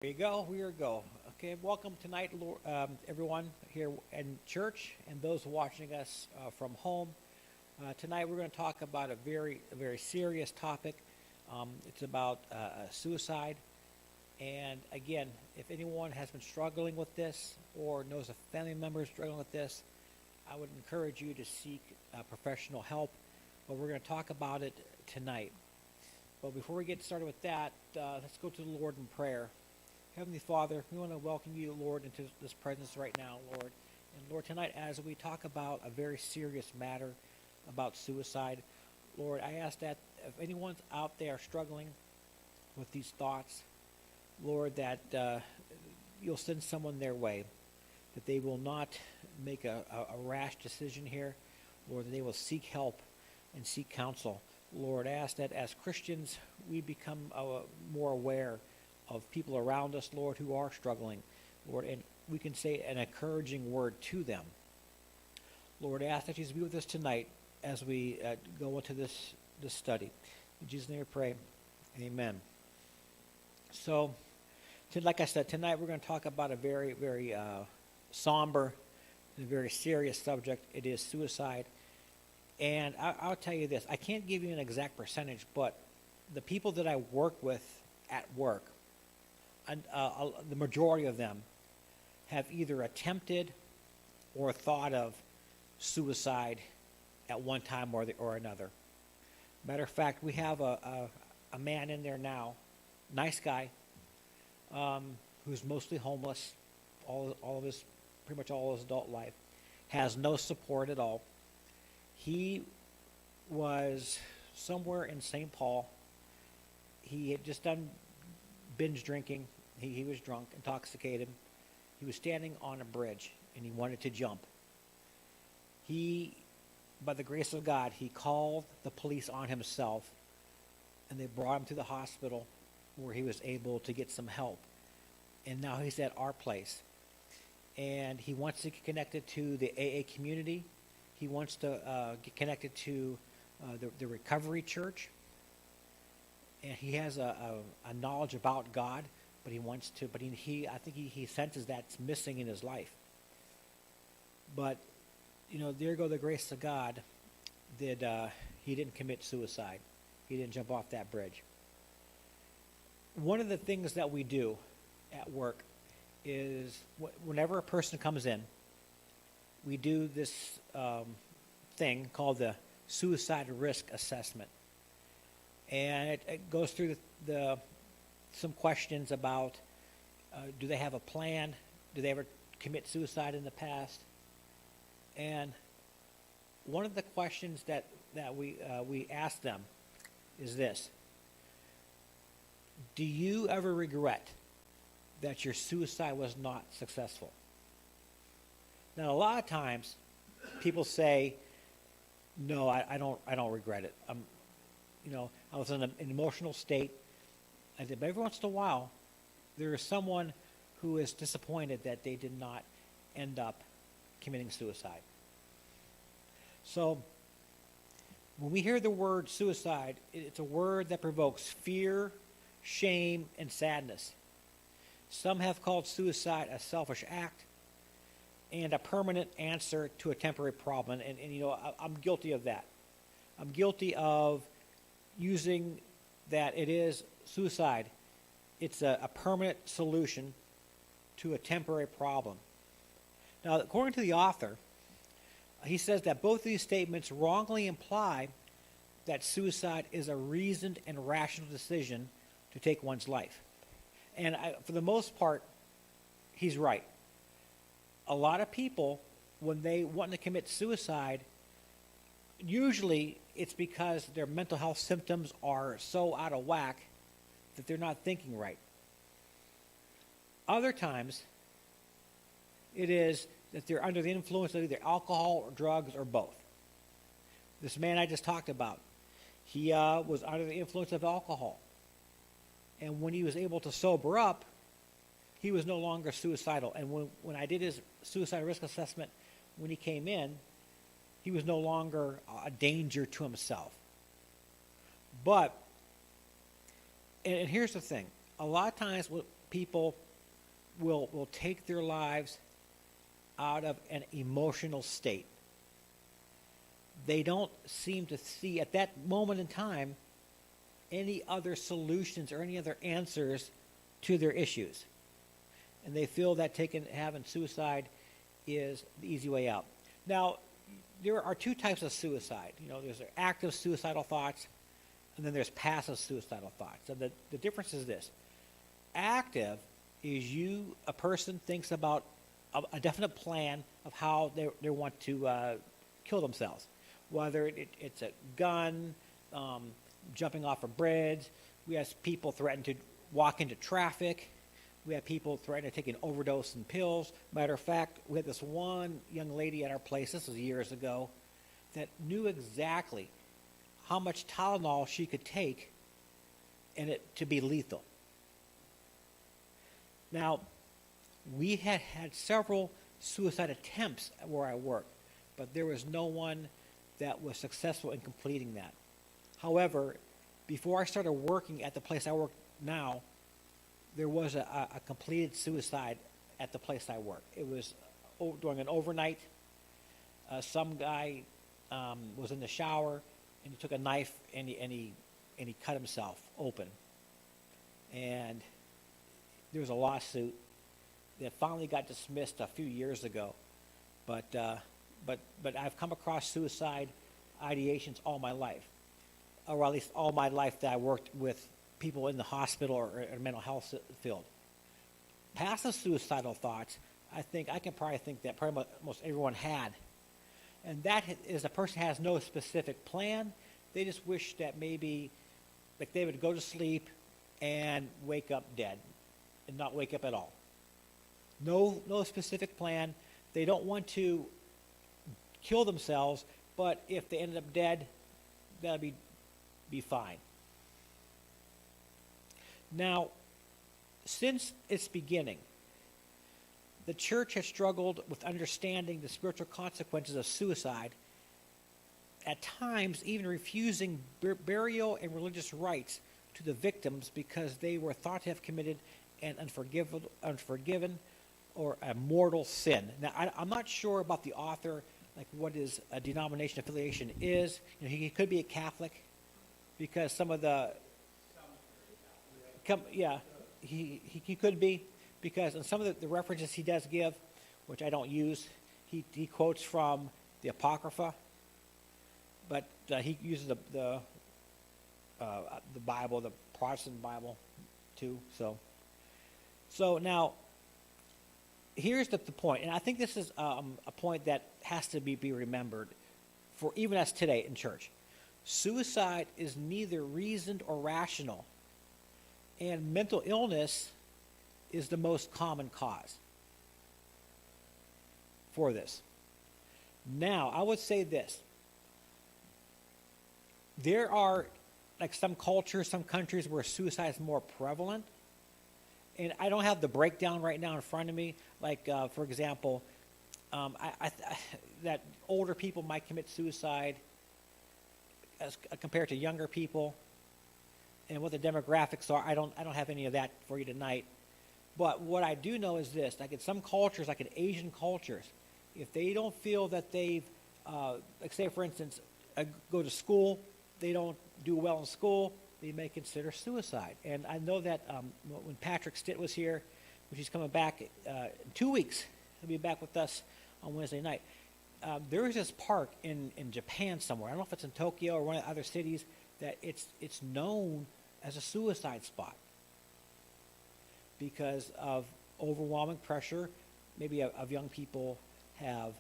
There you go. We go. Okay, welcome tonight, everyone here in church and those watching us from home. Tonight we're going to talk about a very serious topic. It's about suicide. And again, if anyone has been struggling with this or knows a family member struggling with this, I would encourage you to seek professional help. But we're going to talk about it tonight. But before we get started with that, let's go to the Lord in prayer. Heavenly Father, we want to welcome you, Lord, into this presence right now, Lord. And Lord, tonight as we talk about a very serious matter about suicide, Lord, I ask that if anyone's out there struggling with these thoughts, Lord, that you'll send someone their way, that they will not make a rash decision here, Lord, that they will seek help and seek counsel. Lord, I ask that as Christians we become more aware of people around us, Lord, who are struggling, Lord, and we can say an encouraging word to them. Lord, I ask that you be with us tonight as we go into this study. In Jesus' name we pray, amen. So, like I said, tonight we're going to talk about a very, very somber and very serious subject. It is suicide. And I'll tell you this, I can't give you an exact percentage, but the people that I work with at work, the majority of them have either attempted or thought of suicide at one time or another. Matter of fact, we have a man in there now, nice guy, who's mostly homeless, pretty much all his adult life, has no support at all. He was somewhere in St. Paul. He had just done binge drinking. He was drunk, intoxicated. He was standing on a bridge, and he wanted to jump. By the grace of God, he called the police on himself, and they brought him to the hospital where he was able to get some help. And now he's at our place. And he wants to get connected to the AA community. He wants to get connected to the recovery church. And he has a knowledge about God, but he wants to. But I think he senses that's missing in his life. But there go the grace of God. That he didn't commit suicide. He didn't jump off that bridge. One of the things that we do at work is whenever a person comes in, we do this thing called the suicide risk assessment. And it goes through some questions about do they have a plan? Do they ever commit suicide in the past? And one of the questions that we ask them is this: do you ever regret that your suicide was not successful? Now, a lot of times, people say, "No, I don't regret it. I was in an emotional state." But every once in a while, there is someone who is disappointed that they did not end up committing suicide. So, when we hear the word suicide, it's a word that provokes fear, shame, and sadness. Some have called suicide a selfish act and a permanent answer to a temporary problem. And I'm guilty of that. I'm guilty of using that it is suicide. It's a permanent solution to a temporary problem. Now, according to the author, he says that both of these statements wrongly imply that suicide is a reasoned and rational decision to take one's life. And for the most part, he's right. A lot of people, when they want to commit suicide, usually it's because their mental health symptoms are so out of whack that they're not thinking right. Other times, it is that they're under the influence of either alcohol or drugs or both. This man I just talked about, he was under the influence of alcohol. And when he was able to sober up, he was no longer suicidal. And when I did his suicide risk assessment, when he came in, he was no longer a danger to himself. But, and here's the thing, a lot of times people will take their lives out of an emotional state. They don't seem to see at that moment in time any other solutions or any other answers to their issues. And they feel that having suicide is the easy way out. Now, there are two types of suicide. There's active suicidal thoughts, and then there's passive suicidal thoughts. And the difference is this. Active is a person thinks about a definite plan of how they want to kill themselves. Whether it's a gun, jumping off a bridge. We have people threaten to walk into traffic. We have people threatening to take an overdose in pills. Matter of fact, we had this one young lady at our place, this was years ago, that knew exactly how much Tylenol she could take and it to be lethal. Now, we had several suicide attempts where I worked, but there was no one that was successful in completing that. However, before I started working at the place I work now, there was a completed suicide at the place I work. It was during an overnight. Some guy was in the shower, and he took a knife and he cut himself open. And there was a lawsuit that finally got dismissed a few years ago. But I've come across suicide ideations all my life, or at least all my life that I worked with people in the hospital or mental health field. Passive suicidal thoughts, I can probably think that probably most everyone had. And that is a person has no specific plan. They just wish that maybe like they would go to sleep and wake up dead and not wake up at all. No specific plan. They don't want to kill themselves, but if they ended up dead, that'll be fine. Now, since its beginning, the church has struggled with understanding the spiritual consequences of suicide, at times even refusing burial and religious rites to the victims because they were thought to have committed an unforgiven or a mortal sin. Now, I'm not sure about the author, like what his denomination affiliation is. He could be a Catholic because some of the... he could be, because in some of the references he does give, which I don't use, he quotes from the Apocrypha, but he uses the Bible, the Protestant Bible, too. So now, here's the point, and I think this is a point that has to be remembered for even us today in church. Suicide is neither reasoned or rational. And mental illness is the most common cause for this. Now, I would say this. There are, like some cultures, some countries where suicide is more prevalent. And I don't have the breakdown right now in front of me. Like, for example, that older people might commit suicide as compared to younger people. And what the demographics are, I don't have any of that for you tonight. But what I do know is this: like in some cultures, like in Asian cultures, if they don't feel that they've, like say for instance, go to school, they don't do well in school, they may consider suicide. And I know that when Patrick Stitt was here, which he's coming back in 2 weeks, he'll be back with us on Wednesday night. There is this park in Japan somewhere. I don't know if it's in Tokyo or one of the other cities that it's known as a suicide spot because of overwhelming pressure, maybe of young people have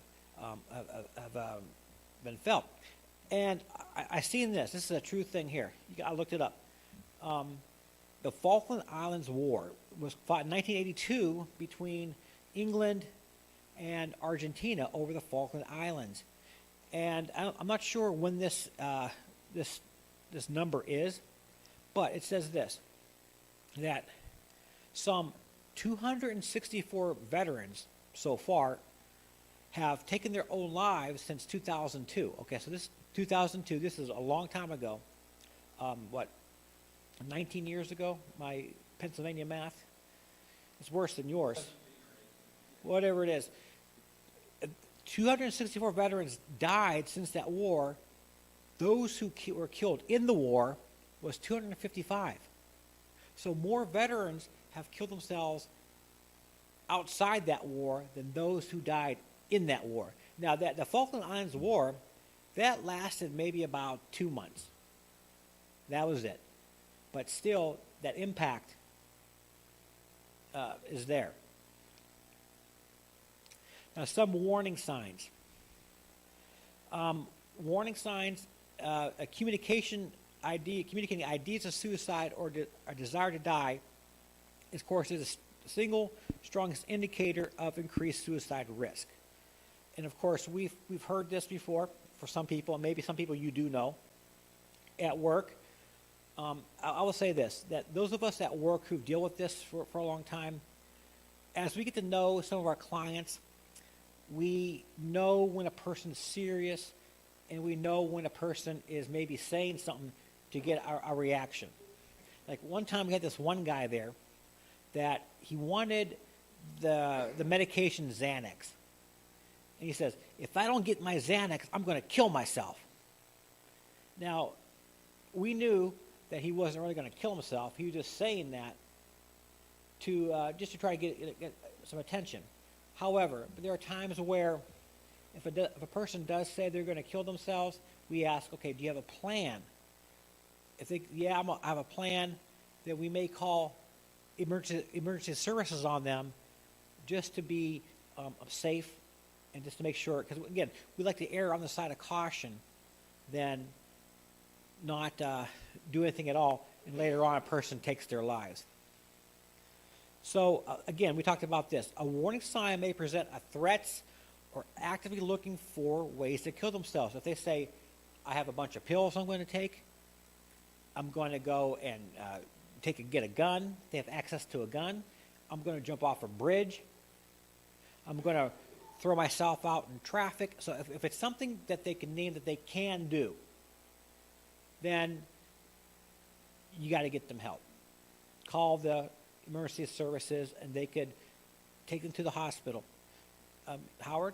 been felt. And I seen this. This is a true thing here. I looked it up. The Falkland Islands War was fought in 1982 between England and Argentina over the Falkland Islands. And I'm not sure when this number is, but it says this, that some 264 veterans so far have taken their own lives since 2002. Okay, so this 2002, this is a long time ago. 19 years ago, my Pennsylvania math. It's worse than yours. Whatever it is. 264 veterans died since that war. Those who were killed in the war was 255. So more veterans have killed themselves outside that war than those who died in that war. Now, the Falkland Islands War, that lasted maybe about 2 months. That was it. But still, that impact is there. Now, some warning signs. Warning signs, communicating ideas of suicide or a desire to die, of course, is the single strongest indicator of increased suicide risk. And of course, we've heard this before for some people, and maybe some people you do know. At work, I will say this, that those of us at work who deal with this for a long time, as we get to know some of our clients, we know when a person's serious, and we know when a person is maybe saying something to get our reaction. Like one time we had this one guy there that he wanted the medication Xanax. And he says, if I don't get my Xanax, I'm going to kill myself. Now, we knew that he wasn't really going to kill himself. He was just saying that to just to try to get some attention. However, there are times where if a person does say they're going to kill themselves, we ask, okay, do you have a plan? If they, I have a plan, then we may call emergency services on them just to be safe and just to make sure, because again, we like to err on the side of caution than not do anything at all, and later on a person takes their lives. So again, we talked about this. A warning sign may present a threats or actively looking for ways to kill themselves. If they say, I have a bunch of pills I'm going to take, I'm going to go and get a gun, they have access to a gun, I'm going to jump off a bridge, I'm going to throw myself out in traffic. So if it's something that they can name that they can do, then you got to get them help. Call the emergency services and they could take them to the hospital. Howard?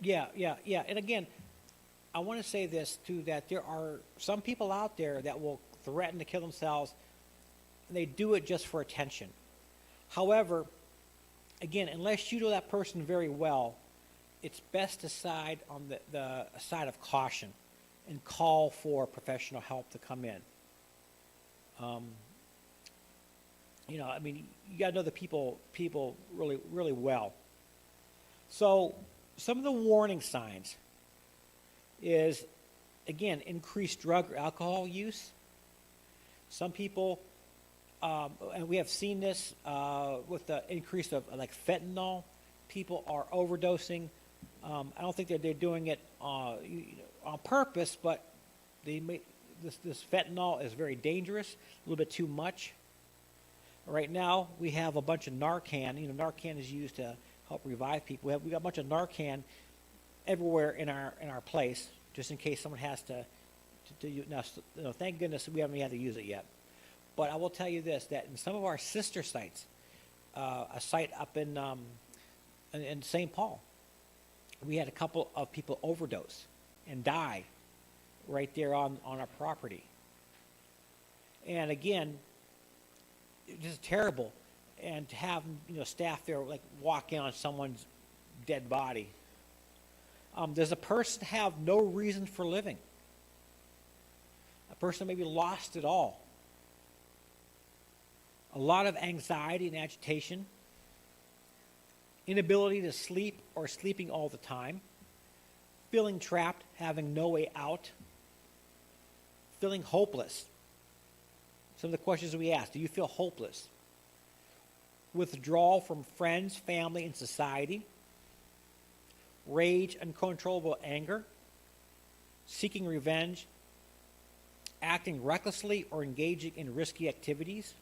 Yeah. And again, I want to say this too, that there are some people out there that will threaten to kill themselves, and they do it just for attention. However, again, unless you know that person very well, it's best to side on the side of caution and call for professional help to come in. You got to know the people really, really well. So some of the warning signs is, again, increased drug or alcohol use. Some people, and we have seen this with the increase of like fentanyl, people are overdosing. I don't think that they're doing it on purpose, but this fentanyl is very dangerous, a little bit too much. Right now, we have a bunch of Narcan. Narcan is used to help revive people. We got a bunch of Narcan everywhere in our place, just in case someone has to use. Now, thank goodness we haven't had to use it yet. But I will tell you this: that in some of our sister sites, a site up in St. Paul, we had a couple of people overdose and die right there on our property. And again, it's just terrible. And to have staff there like walk in on someone's dead body. Does a person have no reason for living? A person may be lost it all. A lot of anxiety and agitation. Inability to sleep or sleeping all the time. Feeling trapped, having no way out. Feeling hopeless. Some of the questions we ask: do you feel hopeless? withdrawal from friends, family, and society, rage, uncontrollable anger, seeking revenge, acting recklessly or engaging in risky activities,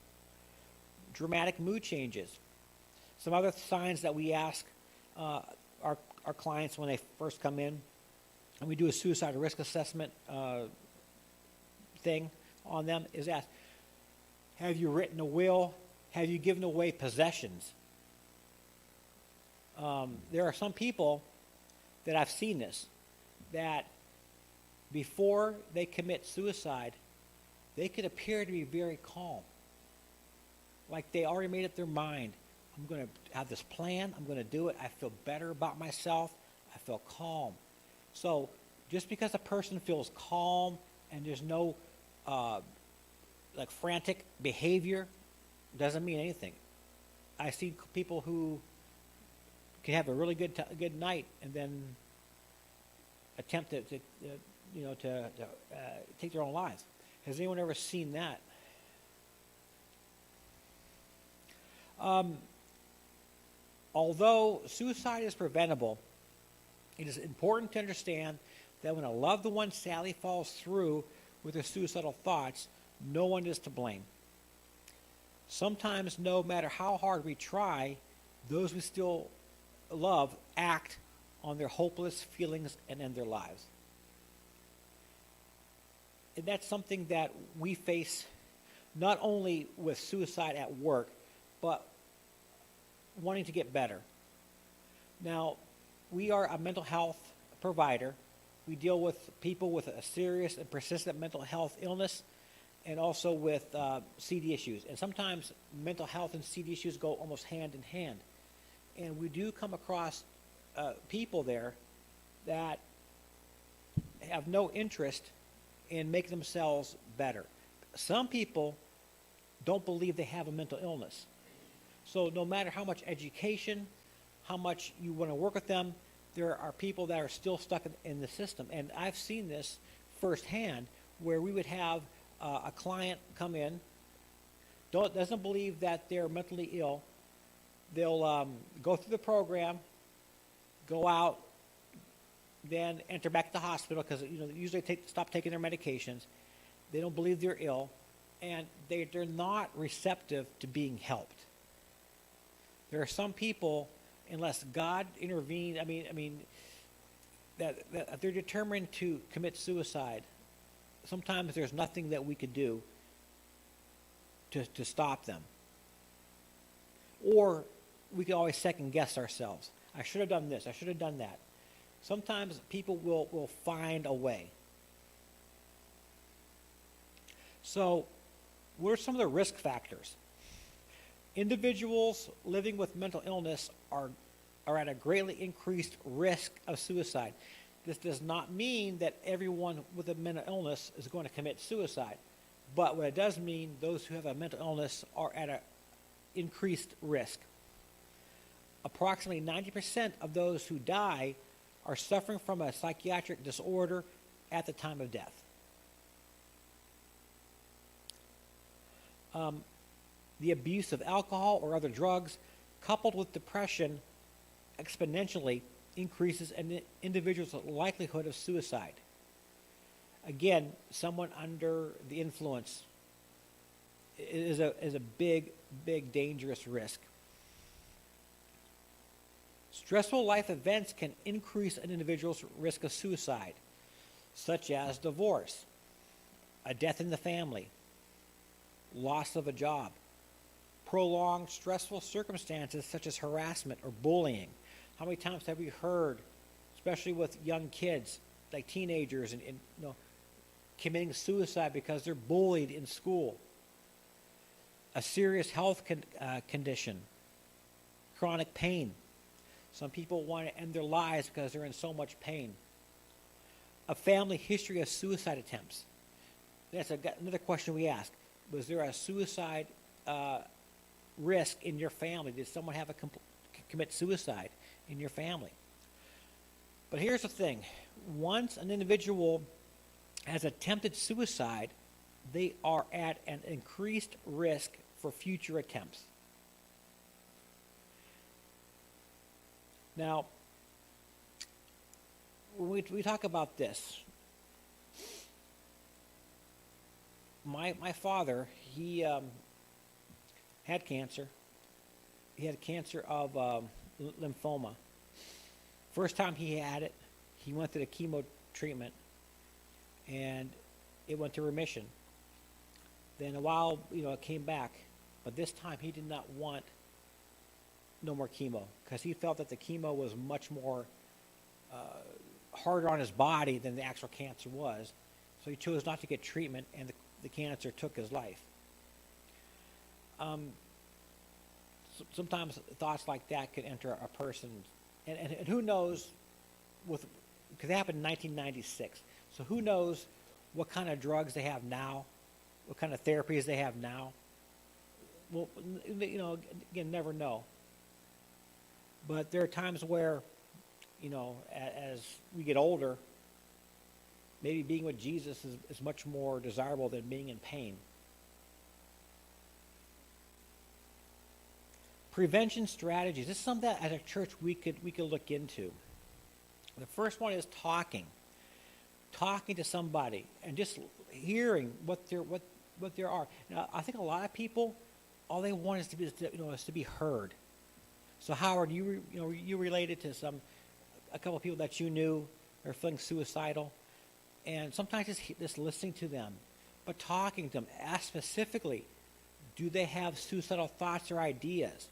dramatic mood changes. Some other signs that we ask our clients when they first come in, and we do a suicide risk assessment thing on them, is ask, have you written a will? Have you given away possessions? There are some people that I've seen this, that before they commit suicide, they could appear to be very calm. Like they already made up their mind. I'm going to have this plan. I'm going to do it. I feel better about myself. I feel calm. So just because a person feels calm and there's no like frantic behavior doesn't mean anything. I see people who can have a really good night and then attempt to take their own lives. Has anyone ever seen that? Although suicide is preventable, it is important to understand that when a loved one sadly falls through with their suicidal thoughts, no one is to blame. Sometimes, no matter how hard we try, those we still love act on their hopeless feelings and end their lives. And that's something that we face not only with suicide at work, but wanting to get better. Now, we are a mental health provider. We deal with people with a serious and persistent mental health illness and also with CD issues. And sometimes mental health and CD issues go almost hand in hand. And we do come across people there that have no interest in making themselves better. Some people don't believe they have a mental illness. So no matter how much education, how much you want to work with them, there are people that are still stuck in the system. And I've seen this firsthand where we would have a client come in, doesn't believe that they're mentally ill. They'll go through the program, go out, then enter back to the hospital because usually stop taking their medications. They don't believe they're ill, and they're not receptive to being helped. There are some people, unless God intervened, that they're determined to commit suicide. Sometimes there's nothing that we could do to stop them. Or we can always second guess ourselves. I should have done this. I should have done that. Sometimes people will find a way. So, what are some of the risk factors? Individuals living with mental illness are at a greatly increased risk of suicide. This does not mean that everyone with a mental illness is going to commit suicide. But what it does mean, those who have a mental illness are at an increased risk. Approximately 90% of those who die are suffering from a psychiatric disorder at the time of death. The abuse of alcohol or other drugs, coupled with depression, exponentially increases an individual's likelihood of suicide. Again, someone under the influence is a big, dangerous risk. Stressful life events can increase an individual's risk of suicide, such as divorce, a death in the family, loss of a job, prolonged stressful circumstances such as harassment or bullying. How many times have we heard, especially with young kids, like teenagers, and committing suicide because they're bullied in school? A serious health condition, chronic pain. Some people want to end their lives because they're in so much pain. A family history of suicide attempts. That's another question we ask. Was there a suicide risk in your family? Did someone have commit suicide in your family? But here's the thing. Once an individual has attempted suicide, they are at an increased risk for future attempts. Now, when we talk about this, my father, he had cancer. He had cancer of lymphoma. First time he had it, he went through the chemo treatment, and it went to remission. Then a while, it came back, but this time he did not want no more chemo because he felt that the chemo was much more harder on his body than the actual cancer was. So he chose not to get treatment, and the cancer took his life. Sometimes thoughts like that could enter a person, and who knows, because it happened in 1996. So who knows what kind of drugs they have now, what kind of therapies they have now. Well, again, never know. But there are times where, as we get older, maybe being with Jesus is much more desirable than being in pain. Prevention strategies. This is something that as a church we could look into. The first one is talking to somebody and just hearing what there are. Now, I think a lot of people, all they want is to be heard. So Howard, you related to a couple of people that you knew are feeling suicidal, and sometimes just listening to them, but talking to them. Ask specifically, do they have suicidal thoughts or ideas?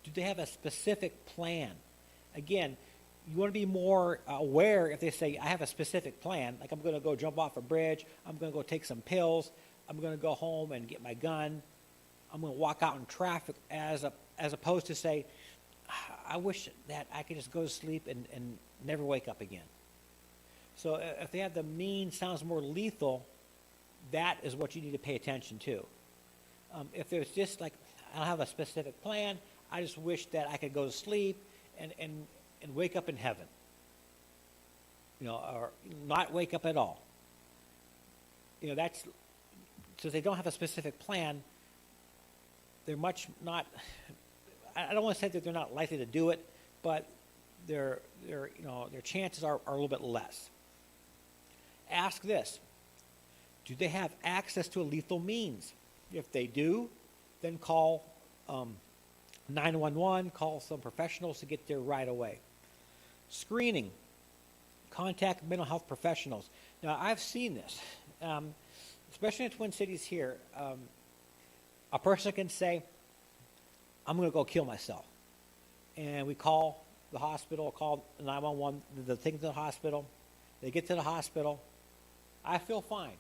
Do they have a specific plan? Again, you want to be more aware if they say, I have a specific plan, like I'm going to go jump off a bridge, I'm going to go take some pills, I'm going to go home and get my gun, I'm going to walk out in traffic, as opposed to say, I wish that I could just go to sleep and never wake up again. So if they have the means, sounds more lethal, that is what you need to pay attention to. If there's just like, I don't have a specific plan, I just wish that I could go to sleep and wake up in heaven. Or not wake up at all. That's, so they don't have a specific plan, they're much not, I don't want to say that they're not likely to do it, but their chances are a little bit less. Ask this: do they have access to a lethal means? If they do, then call 911, call some professionals to get there right away. Screening. Contact mental health professionals. Now, I've seen this, especially in the Twin Cities here. A person can say, I'm going to go kill myself. And we call the hospital, call 911, they take them to the hospital. They get to the hospital. I feel fine.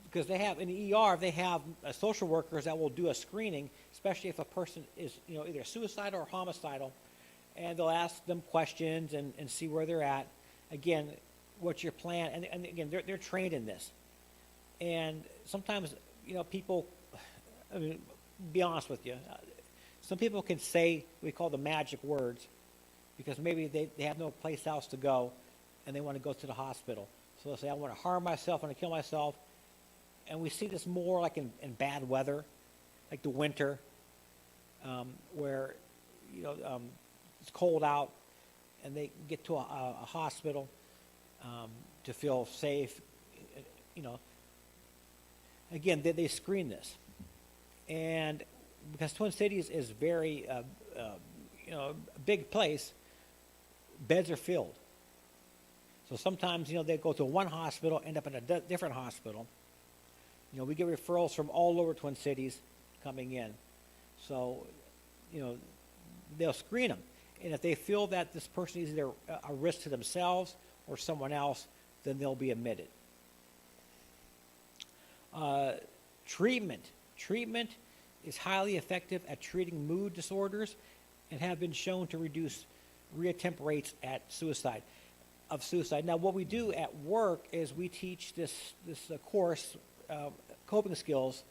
Because they have, in the ER, they have social workers that will do a screening, especially if a person is either suicidal or homicidal. And they'll ask them questions and see where they're at. Again, what's your plan? And again, they're trained in this. And sometimes, people, be honest with you, some people can say we call the magic words because maybe they have no place else to go and they want to go to the hospital. So they'll say, I want to harm myself, I want to kill myself. And we see this more like in bad weather, like the winter, where it's cold out, and they get to a hospital to feel safe. Again, they screen this, and because Twin Cities is very a big place, beds are filled. So sometimes they go to one hospital, end up in a different hospital. We get referrals from all over Twin Cities coming in. So, they'll screen them. And if they feel that this person is either a risk to themselves or someone else, then they'll be admitted. Treatment. Treatment is highly effective at treating mood disorders and have been shown to reduce reattempt rates at suicide. Now, what we do at work is we teach this course, coping skills,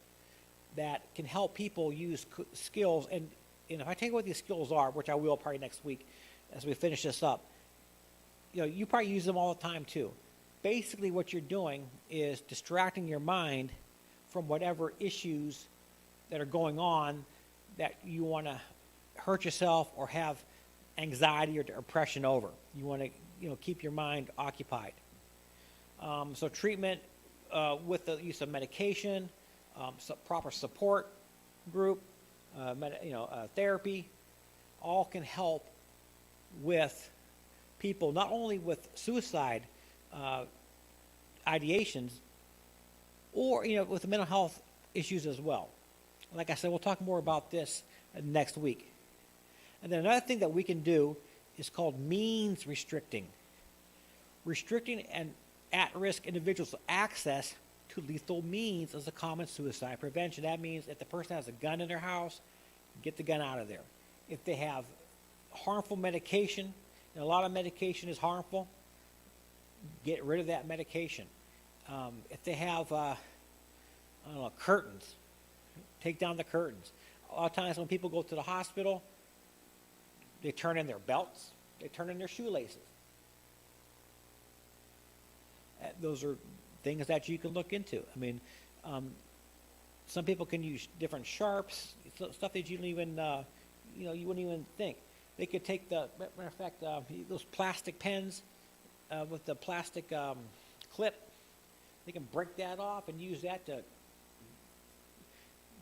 that can help people use skills. And if I tell you what these skills are, which I will probably next week as we finish this up, you probably use them all the time too. Basically, what you're doing is distracting your mind from whatever issues that are going on that you want to hurt yourself or have anxiety or depression over. You want to keep your mind occupied. So treatment with the use of medication, proper support group, therapy, all can help with people, not only with suicide ideations, or with the mental health issues as well. Like I said, we'll talk more about this next week. And then another thing that we can do is called means restricting. Restricting an at-risk individual's access to lethal means is a common suicide prevention. That means if the person has a gun in their house, get the gun out of there. If they have harmful medication, and a lot of medication is harmful, get rid of that medication. If they have, curtains, take down the curtains. A lot of times when people go to the hospital, they turn in their belts, they turn in their shoelaces. Those are things that you can look into. I mean, some people can use different sharps, stuff that you don't even, you wouldn't even think. They could take matter of fact, those plastic pens with the plastic clip. They can break that off and use that to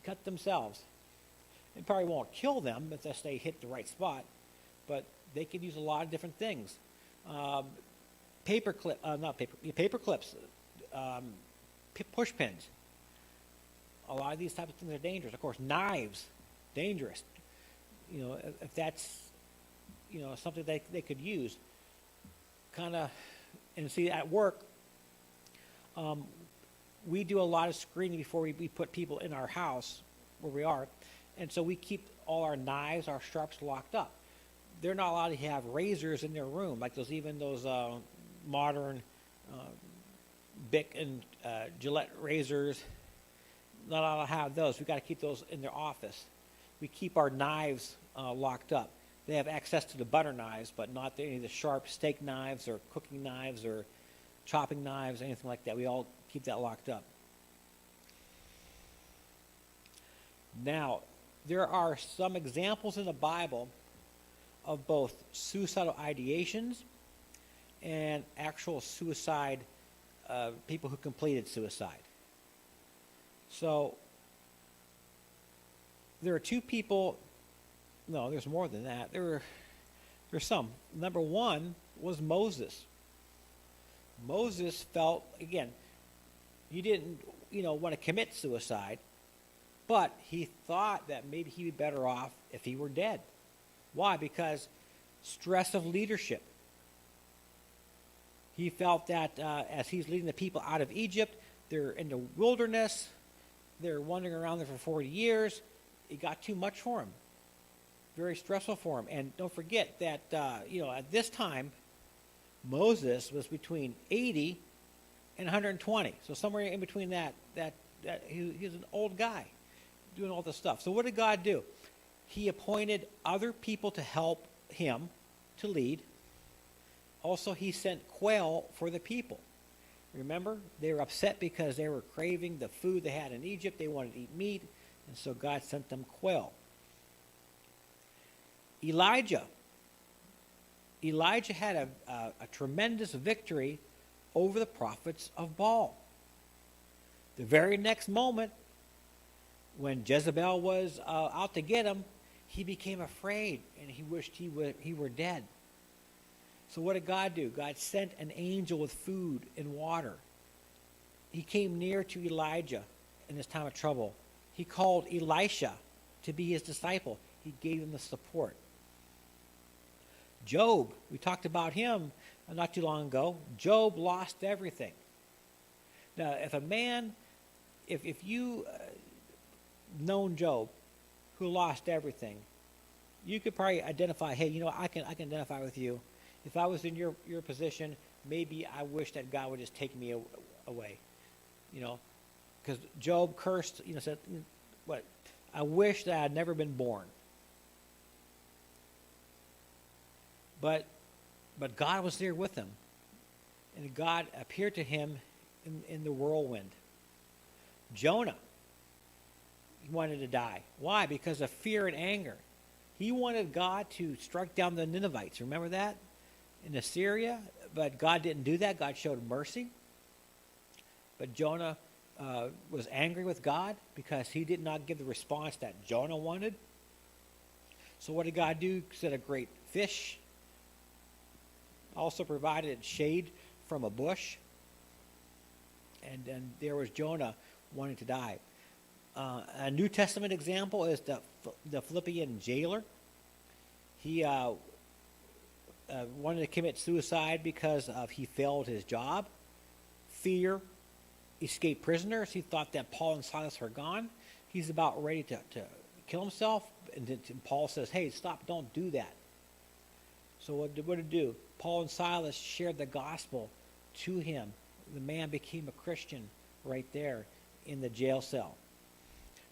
cut themselves. It probably won't kill them unless they hit the right spot, but they can use a lot of different things. Paper clips, push pins. A lot of these types of things are dangerous. Of course, knives, dangerous. If that's, something they could use. And see, at work, we do a lot of screening before we put people in our house where we are. And so we keep all our knives, our sharps locked up. They're not allowed to have razors in their room, like those modern Bic and Gillette razors. Not allowed to have those. We've got to keep those in their office. We keep our knives locked up. They have access to the butter knives, but not any of the sharp steak knives or cooking knives or chopping knives, anything like that. We all keep that locked up. Now, there are some examples in the Bible of both suicidal ideations and actual suicide, people who completed suicide. So, there are two people. No, there's more than that. There's some. Number one was Moses. Moses felt, again, he didn't, want to commit suicide, but he thought that maybe he'd be better off if he were dead. Why? Because stress of leadership. He felt that as he's leading the people out of Egypt, they're in the wilderness, they're wandering around there for 40 years. It got too much for him. Very stressful for him. And don't forget that, at this time, Moses was between 80 and 120. So somewhere in between that he was an old guy doing all this stuff. So what did God do? He appointed other people to help him to lead. Also, he sent quail for the people. Remember, they were upset because they were craving the food they had in Egypt. They wanted to eat meat, and so God sent them quail. Elijah had a tremendous victory over the prophets of Baal. The very next moment, when Jezebel was out to get him, he became afraid and he wished he were dead. So what did God do? God sent an angel with food and water. He came near to Elijah in this time of trouble. He called Elisha to be his disciple. He gave him the support. Job, we talked about him not too long ago. Job lost everything. Now, if you known Job, who lost everything, you could probably identify, hey, I can identify with you. If I was in your position, maybe I wish that God would just take me away. Because Job cursed, said, what? I wish that I had never been born. But God was there with him. And God appeared to him in the whirlwind. Jonah, he wanted to die. Why? Because of fear and anger. He wanted God to strike down the Ninevites. Remember that? In Assyria? But God didn't do that. God showed mercy. But Jonah was angry with God because he did not give the response that Jonah wanted. So what did God do? Set a great fish. Also provided shade from a bush. And then there was Jonah wanting to die. A New Testament example is the Philippian jailer. He wanted to commit suicide because he failed his job. Fear, escaped prisoners. He thought that Paul and Silas were gone. He's about ready to kill himself. And Paul says, hey, stop, don't do that. So what did it do? Paul and Silas shared the gospel to him. The man became a Christian right there in the jail cell.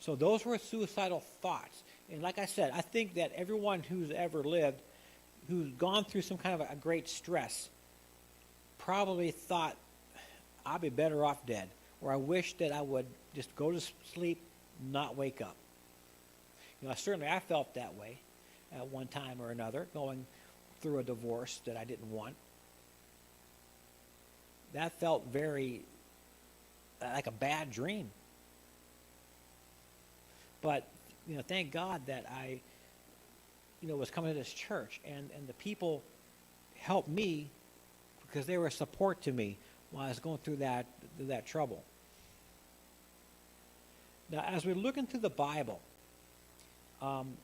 So those were suicidal thoughts. And like I said, I think that everyone who's ever lived, who's gone through some kind of a great stress, probably thought, I'll be better off dead. Or I wish that I would just go to sleep, not wake up. Certainly I felt that way at one time or another, going through a divorce that I didn't want. That felt very like a bad dream. But, thank God that I, was coming to this church, and the people helped me because they were a support to me while I was going through that trouble. Now, as we look into the Bible,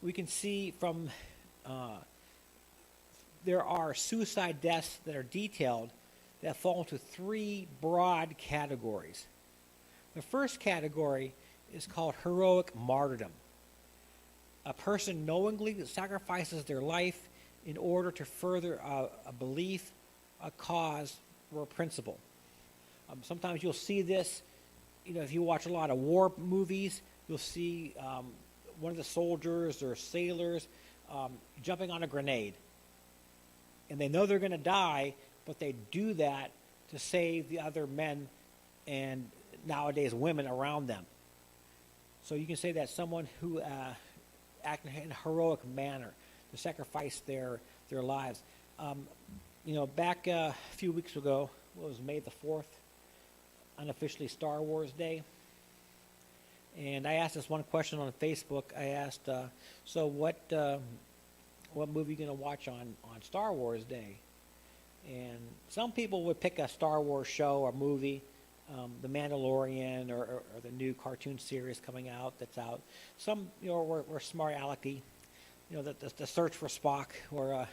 we can see from there are suicide deaths that are detailed that fall into three broad categories. The first category is called heroic martyrdom. A person knowingly sacrifices their life in order to further a belief, a cause, or a principle. Sometimes you'll see this, if you watch a lot of war movies, you'll see one of the soldiers or sailors jumping on a grenade. And they know they're going to die, but they do that to save the other men and nowadays women around them. So you can say that someone who acted in a heroic manner to sacrifice their lives. Back a few weeks ago, it was May the 4th, unofficially Star Wars Day. And I asked this one question on Facebook. I asked, so what movie are you going to watch on Star Wars Day? And some people would pick a Star Wars show or movie, The Mandalorian or the new cartoon series coming out that's out. Some, were smart alecky, the Search for Spock, or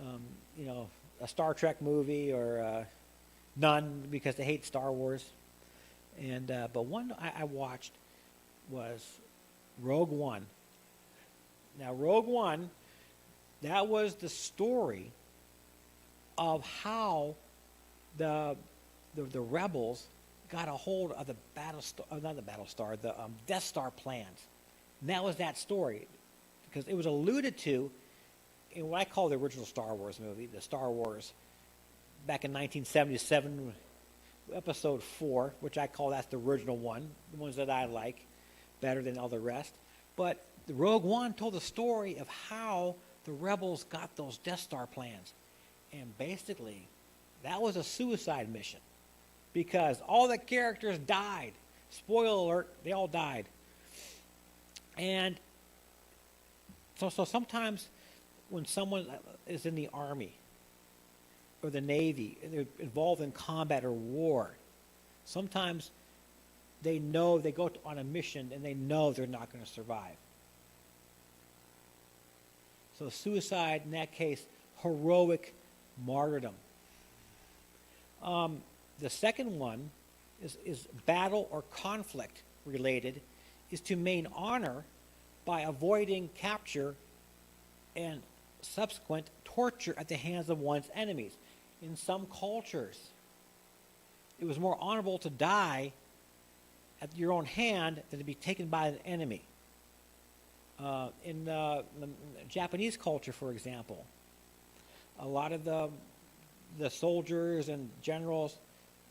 a Star Trek movie, or none because they hate Star Wars. And but one I watched was Rogue One. Now, Rogue One, that was the story of how the rebels got a hold of the Death Star plans. And that was that story, because it was alluded to in what I call the original Star Wars movie, the Star Wars, back in 1977, Episode 4, which I call that's the original one, the ones that I like better than all the rest. But the Rogue One told the story of how the rebels got those Death Star plans. And basically, that was a suicide mission, because all the characters died. Spoiler alert, they all died. And so sometimes when someone is in the Army or the Navy, and they're involved in combat or war, sometimes they know they go on a mission and they know they're not going to survive. So suicide, in that case, heroic martyrdom. The second one is battle or conflict related, is to maintain honor by avoiding capture and subsequent torture at the hands of one's enemies. In some cultures, it was more honorable to die at your own hand than to be taken by an enemy. In the Japanese culture, for example, a lot of the soldiers and generals,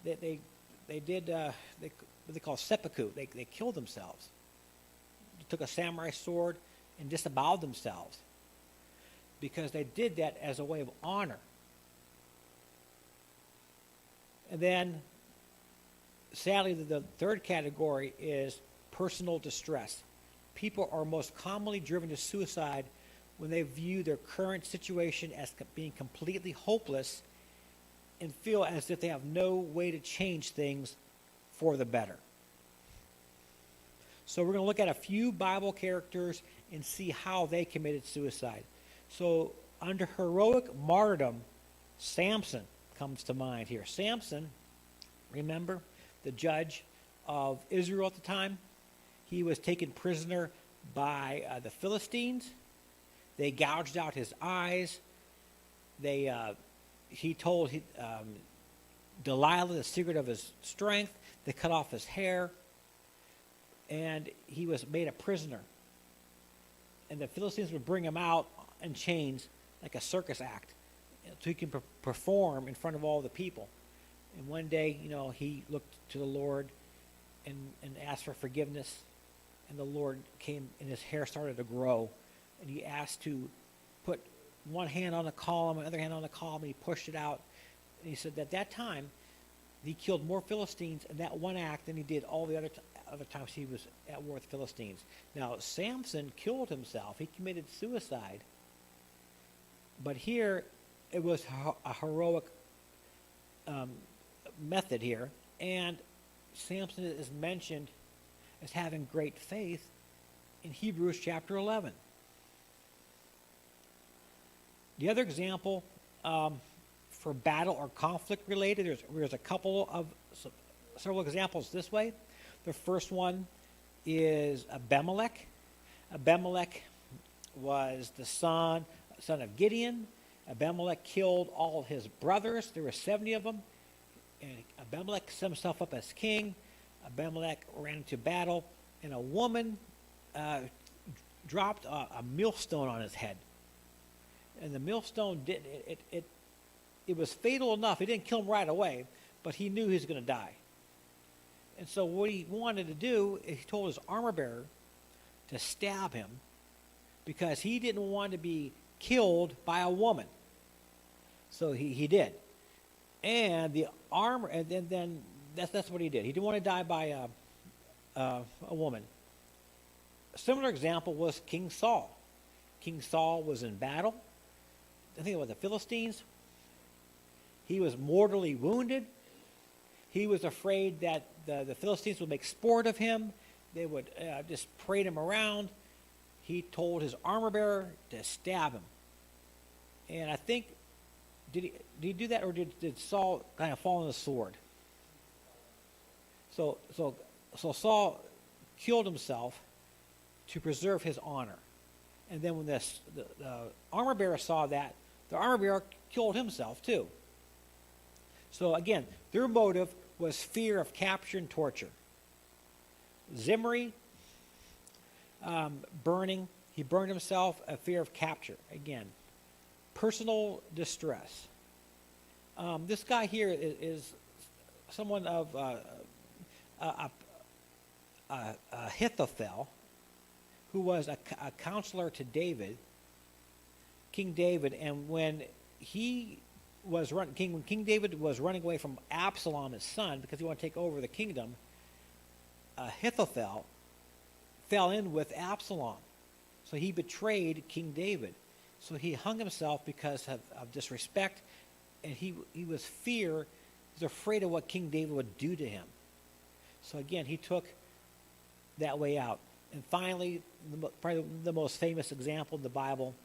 they did what they call seppuku. They killed themselves. They took a samurai sword and disemboweled themselves because they did that as a way of honor. And then, sadly, the third category is personal distress. People are most commonly driven to suicide when they view their current situation as being completely hopeless and feel as if they have no way to change things for the better. So we're going to look at a few Bible characters and see how they committed suicide. So under heroic martyrdom, Samson comes to mind here. Samson, remember, the judge of Israel at the time, he was taken prisoner by the Philistines. They gouged out his eyes. He told Delilah the secret of his strength. They cut off his hair, and he was made a prisoner. And the Philistines would bring him out in chains like a circus act, so he can perform in front of all the people. And one day, he looked to the Lord and asked for forgiveness, and the Lord came, and his hair started to grow, and he asked to put one hand on the column, the other hand on the column, and he pushed it out. And he said at that time, he killed more Philistines in that one act than he did all the other times he was at war with Philistines. Now, Samson killed himself. He committed suicide. But here, it was a heroic method here. And Samson is mentioned as having great faith in Hebrews chapter 11. The other example for battle or conflict related, there's a couple of several examples this way. The first one is Abimelech. Abimelech was the son of Gideon. Abimelech killed all his brothers. There were 70 of them. And Abimelech set himself up as king. Abimelech ran into battle, and a woman dropped a millstone on his head. And the millstone it was fatal enough. It didn't kill him right away, but he knew he was going to die. And so what he wanted to do, he told his armor bearer to stab him because he didn't want to be killed by a woman. So he did. And the armor, and then that's what he did. He didn't want to die by a woman. A similar example was King Saul. King Saul was in battle. I think it was the Philistines. He was mortally wounded. He was afraid that the Philistines would make sport of him. They would just parade him around. He told his armor bearer to stab him. And I think, did he do that, or did Saul kind of fall on the sword? So Saul killed himself to preserve his honor. And then when the armor bearer saw that, the armor bearer killed himself too. So again, their motive was fear of capture and torture. Zimri, burning, he burned himself, a fear of capture. Again, personal distress. This guy here is someone of Ahithophel, who was a counselor to David, King David, and when King David was running away from Absalom, his son, because he wanted to take over the kingdom, Ahithophel fell in with Absalom. So he betrayed King David. So he hung himself because of disrespect, and he was afraid of what King David would do to him. So again, he took that way out. And finally, probably the most famous example in the Bible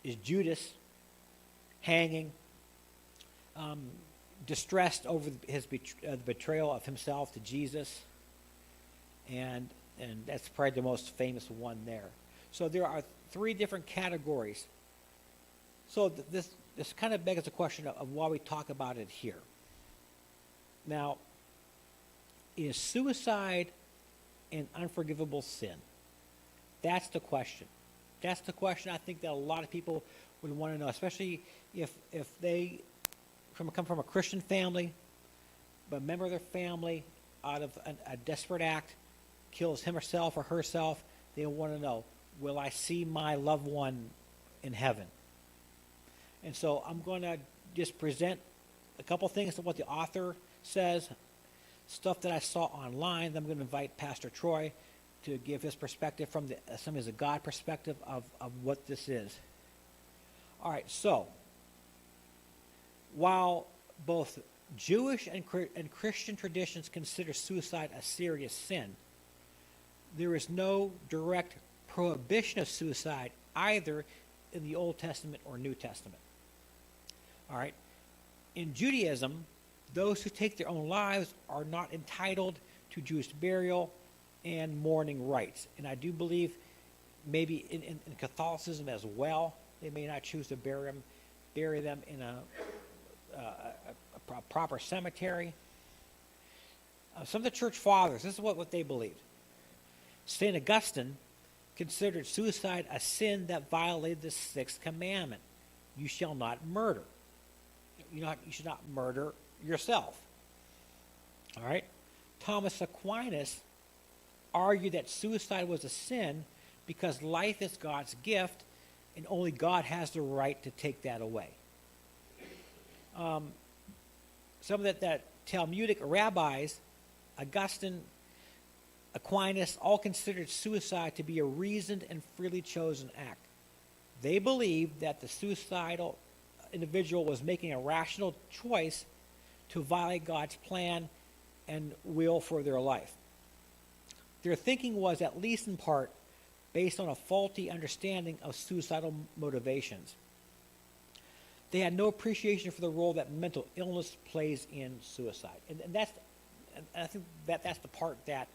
is Judas hanging, distressed over his betrayal of himself to Jesus, and that's probably the most famous one there. So there are three different categories. So this kind of begs the question of why we talk about it here. Now, is suicide an unforgivable sin? That's the question. That's the question I think that a lot of people would want to know, especially if they come from a Christian family, but a member of their family, out of a desperate act, kills him herself or herself. They want to know, will I see my loved one in heaven? And so I'm going to just present a couple things of what the author says, stuff that I saw online. Then I'm going to invite Pastor Troy to give his perspective from the Assemblies of God perspective of what this is. All right, so while both Jewish and Christian traditions consider suicide a serious sin, there is no direct prohibition of suicide either in the Old Testament or New Testament. All right. In Judaism, those who take their own lives are not entitled to Jewish burial and mourning rites. And I do believe maybe in Catholicism as well, they may not choose to bury them in a proper cemetery. Some of the church fathers, this is what they believed. St. Augustine considered suicide a sin that violated the sixth commandment. You shall not murder. You should not murder yourself. All right? Thomas Aquinas argued that suicide was a sin because life is God's gift and only God has the right to take that away. Some of that Talmudic rabbis, Augustine, Aquinas, all considered suicide to be a reasoned and freely chosen act. They believed that the suicidal individual was making a rational choice to violate God's plan and will for their life. Their thinking was, at least in part, based on a faulty understanding of suicidal motivations. They had no appreciation for the role that mental illness plays in suicide. And I think that's the part that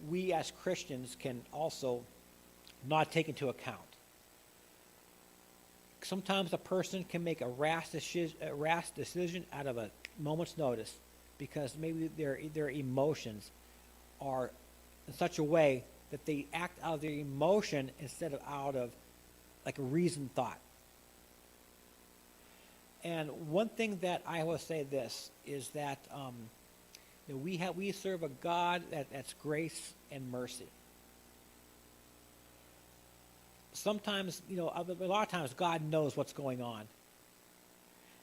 we as Christians can also not take into account. Sometimes a person can make a rash decision out of a moment's notice because maybe their emotions are in such a way that they act out of their emotion instead of out of like a reasoned thought. And one thing that I will say this is that we serve a God that's grace and mercy. Sometimes, a lot of times God knows what's going on.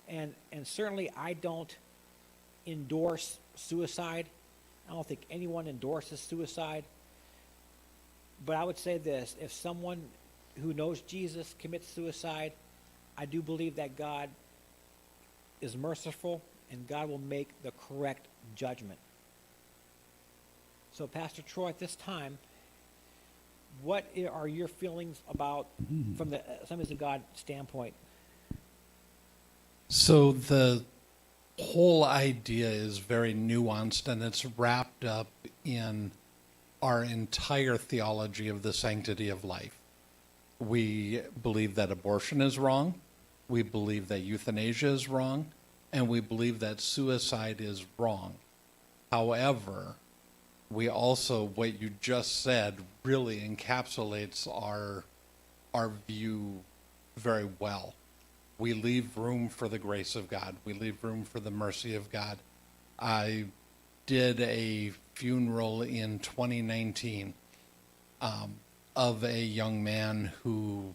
And certainly I don't endorse suicide. I don't think anyone endorses suicide. But I would say this, if someone who knows Jesus commits suicide, I do believe that God is merciful and God will make the correct judgment. So Pastor Troy, at this time, what are your feelings about, from the Assemblies of God standpoint? So the whole idea is very nuanced, and it's wrapped up in our entire theology of the sanctity of life. We believe that abortion is wrong. We believe that euthanasia is wrong. And we believe that suicide is wrong. However, we also, what you just said, really encapsulates our view very well. We leave room for the grace of God. We leave room for the mercy of God. I did a funeral in 2019 of a young man who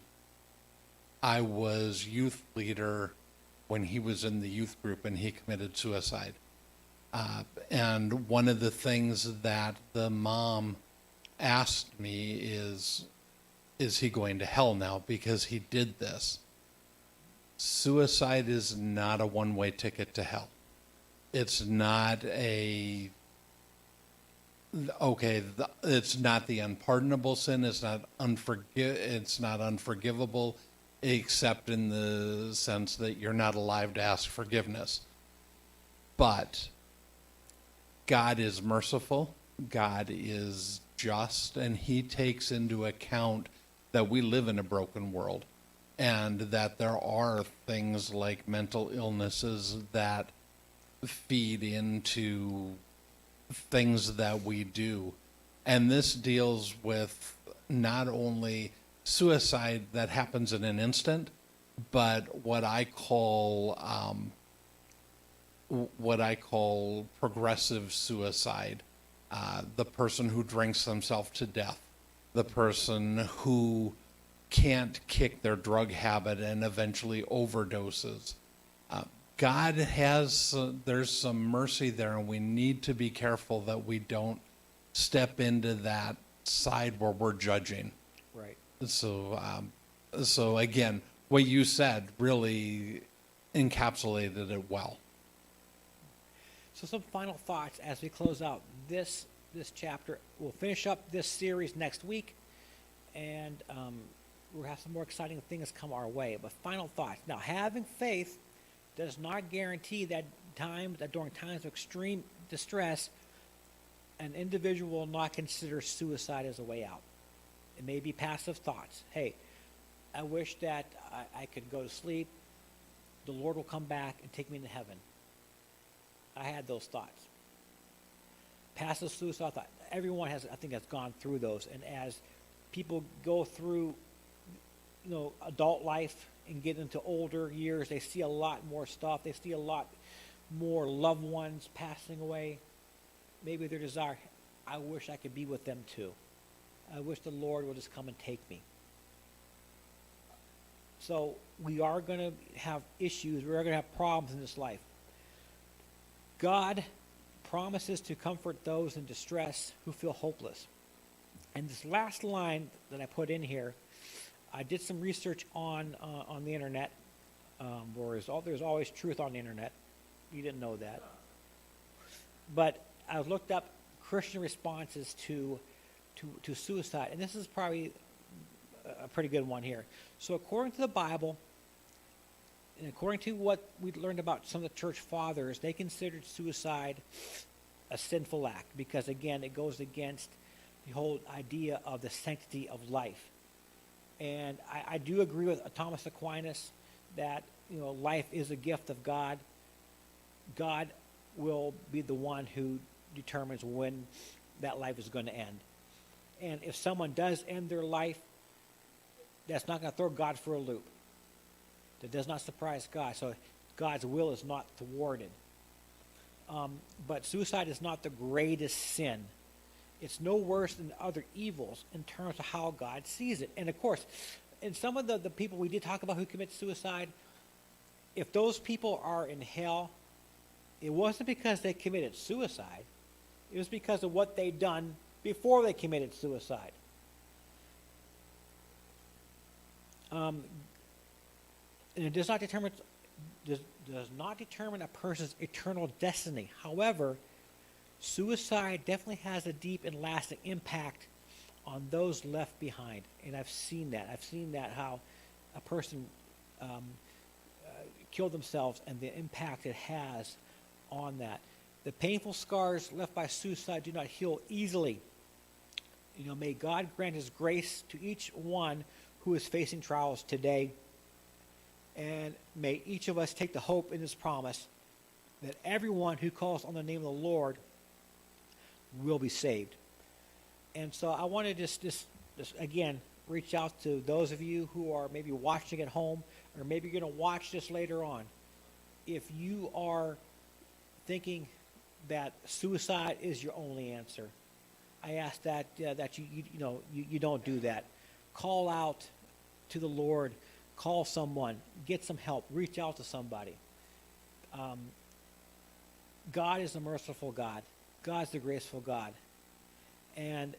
I was youth leader when he was in the youth group and he committed suicide. And one of the things that the mom asked me is he going to hell now because he did this? Suicide is not a one-way ticket to hell. It's not it's not the unpardonable sin. It's not unforgivable, except in the sense that you're not alive to ask forgiveness. But God is merciful, God is just, and he takes into account that we live in a broken world and that there are things like mental illnesses that feed into things that we do. And this deals with not only suicide that happens in an instant, but what I call progressive suicide. The person who drinks themselves to death, the person who can't kick their drug habit and eventually overdoses. God has, there's some mercy there, and we need to be careful that we don't step into that side where we're judging. Right. So again, what you said really encapsulated it well. So some final thoughts as we close out this chapter. We'll finish up this series next week, and we'll have some more exciting things come our way. But final thoughts. Now, having faith does not guarantee that during times of extreme distress, an individual will not consider suicide as a way out. It may be passive thoughts. Hey, I wish that I could go to sleep. The Lord will come back and take me into heaven. I had those thoughts. Passive suicide thought. Everyone has gone through those. And as people go through, adult life and get into older years, they see a lot more stuff. They see a lot more loved ones passing away. Maybe their desire, I wish I could be with them too. I wish the Lord would just come and take me. So we are going to have issues. We are going to have problems in this life. God promises to comfort those in distress who feel hopeless. And this last line that I put in here, I did some research on the internet. There's always truth on the internet. You didn't know that. But I looked up Christian responses to suicide, and this is probably a pretty good one here. So according to the Bible, and according to what we learned about some of the church fathers, they considered suicide a sinful act because, again, it goes against the whole idea of the sanctity of life. And I do agree with Thomas Aquinas that life is a gift of God. God will be the one who determines when that life is going to end. And if someone does end their life, that's not going to throw God for a loop. That does not surprise God. So God's will is not thwarted. But suicide is not the greatest sin. It's no worse than other evils in terms of how God sees it. And of course, in some of the people we did talk about who commit suicide, if those people are in hell, it wasn't because they committed suicide. It was because of what they'd done before they committed suicide. And it does not determine a person's eternal destiny. However, suicide definitely has a deep and lasting impact on those left behind. And I've seen that. How a person killed themselves and the impact it has on that. The painful scars left by suicide do not heal easily. May God grant his grace to each one who is facing trials today. And may each of us take the hope in his promise that everyone who calls on the name of the Lord will be saved. And so I want to just again reach out to those of you who are maybe watching at home, or maybe you're going to watch this later on. If you are thinking that suicide is your only answer, I ask that you don't do that. Call out to the Lord. Call someone. Get some help. Reach out to somebody. God is a merciful God. God's the graceful God. And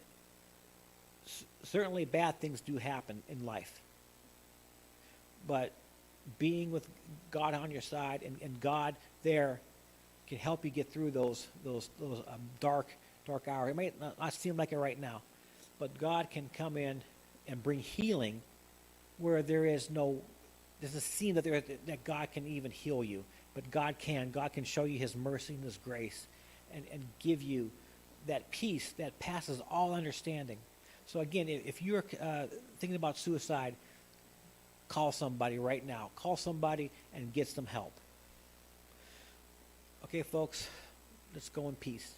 certainly bad things do happen in life. But being with God on your side and God there can help you get through those dark hours. It might not seem like it right now, but God can come in and bring healing where there's a scene that God can even heal you. But God can show you his mercy and his grace and give you that peace that passes all understanding. So again, if you're thinking about suicide, call somebody right now. Call somebody and get some help. Okay, folks, let's go in peace.